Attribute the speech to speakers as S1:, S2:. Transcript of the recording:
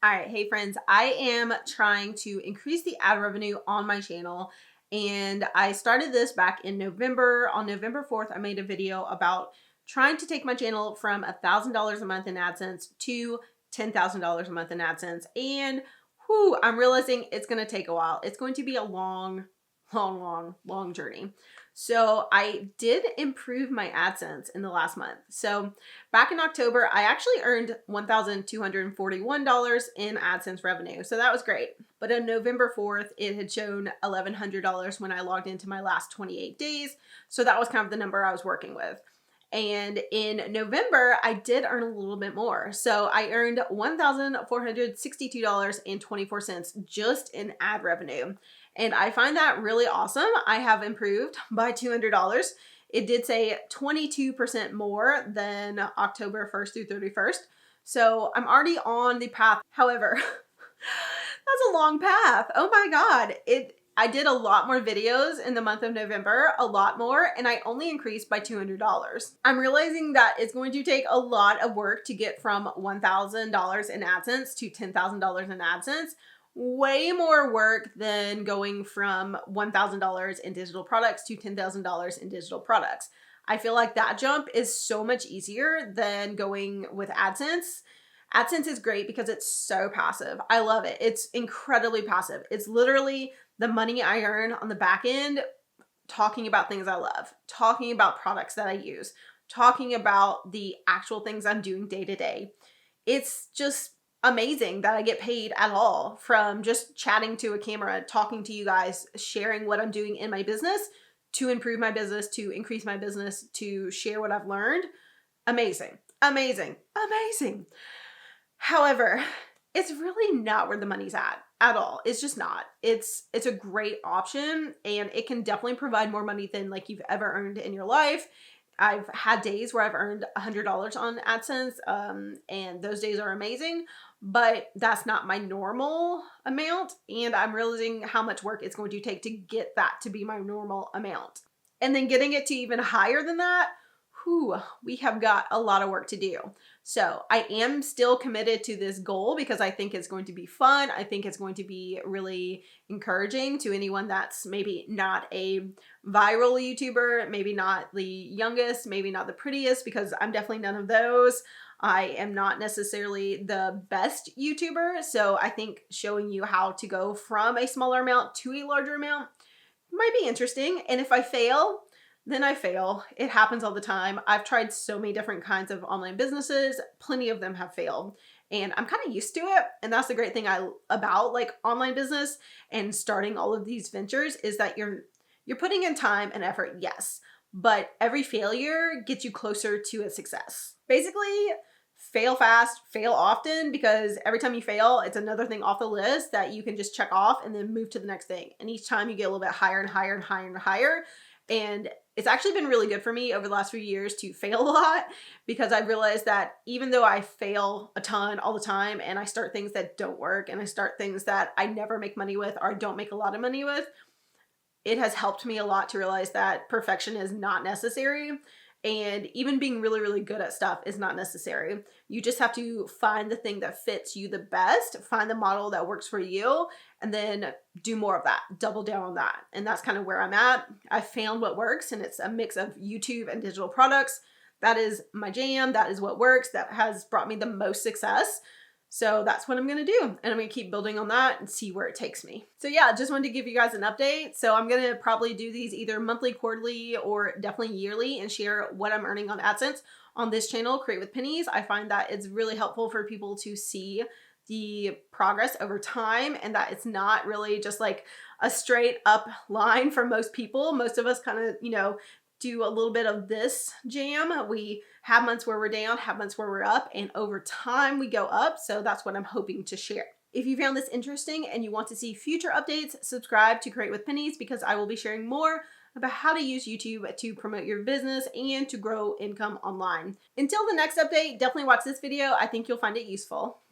S1: All right, hey friends, I am trying to increase the ad revenue on my channel, and I started this back in November. On November 4th, I made a video about trying to take my channel from $1,000 a month in AdSense to $10,000 a month in AdSense. And I'm realizing it's going to take a while. It's going to be a long journey. So I did improve my AdSense in the last month. So back in October, I actually earned $1,241 in AdSense revenue. So that was great. But on November 4th, it had shown $1,100 when I logged into my last 28 days. So that was kind of the number I was working with. And in November, I did earn a little bit more. So I earned $1,462.24 just in ad revenue. And I find that really awesome. I have improved by $200. It did say 22% more than October 1st through 31st. So I'm already on the path. However, that's a long path. Oh my God. I did a lot more videos in the month of November, a lot more, and I only increased by $200. I'm realizing that it's going to take a lot of work to get from $1,000 in AdSense to $10,000 in AdSense. Way more work than going from $1,000 in digital products to $10,000 in digital products. I feel like that jump is so much easier than going with AdSense. AdSense is great because it's so passive. I love it. It's incredibly passive. It's literally the money I earn on the back end talking about things I love, talking about products that I use, talking about the actual things I'm doing day to day. It's just amazing that I get paid at all from just chatting to a camera, talking to you guys, sharing what I'm doing in my business to improve my business, to increase my business, to share what I've learned. Amazing, amazing, amazing. However, it's really not where the money's at all. It's just not. It's a great option, and it can definitely provide more money than like you've ever earned in your life. I've had days where I've earned $100 on AdSense, and those days are amazing, but that's not my normal amount, and I'm realizing how much work it's going to take to get that to be my normal amount. And then getting it to even higher than that, we have got a lot of work to do. So I am still committed to this goal because I think it's going to be fun. I think it's going to be really encouraging to anyone that's maybe not a viral YouTuber, maybe not the youngest, maybe not the prettiest, because I'm definitely none of those. I am not necessarily the best YouTuber. So I think showing you how to go from a smaller amount to a larger amount might be interesting. And if I fail, then I fail. It happens all the time. I've tried so many different kinds of online businesses. Plenty of them have failed. And I'm kind of used to it. And that's the great thing about like online business and starting all of these ventures is that you're putting in time and effort, yes. But every failure gets you closer to a success. Basically, fail fast, fail often, because every time you fail, it's another thing off the list that you can just check off and then move to the next thing. And each time you get a little bit higher and higher and higher and higher. And it's actually been really good for me over the last few years to fail a lot, because I realized that even though I fail a ton all the time and I start things that don't work and I start things that I never make money with or don't make a lot of money with, it has helped me a lot to realize that perfection is not necessary. And even being really, really good at stuff is not necessary. You just have to find the thing that fits you the best, find the model that works for you, and then do more of that, double down on that. And that's kind of where I'm at. I found what works, and it's a mix of YouTube and digital products. That is my jam. That is what works. That has brought me the most success. So that's what I'm going to do. And I'm going to keep building on that and see where it takes me. So yeah, just wanted to give you guys an update. So I'm going to probably do these either monthly, quarterly, or definitely yearly and share what I'm earning on AdSense on this channel, Create with Pennies. I find that it's really helpful for people to see the progress over time and that it's not really just like a straight up line for most people. Most of us kind of, do a little bit of this jam. We have months where we're down, have months where we're up, and over time we go up. So that's what I'm hoping to share. If you found this interesting and you want to see future updates, subscribe to Create with Pennies, because I will be sharing more about how to use YouTube to promote your business and to grow income online. Until the next update, definitely watch this video. I think you'll find it useful.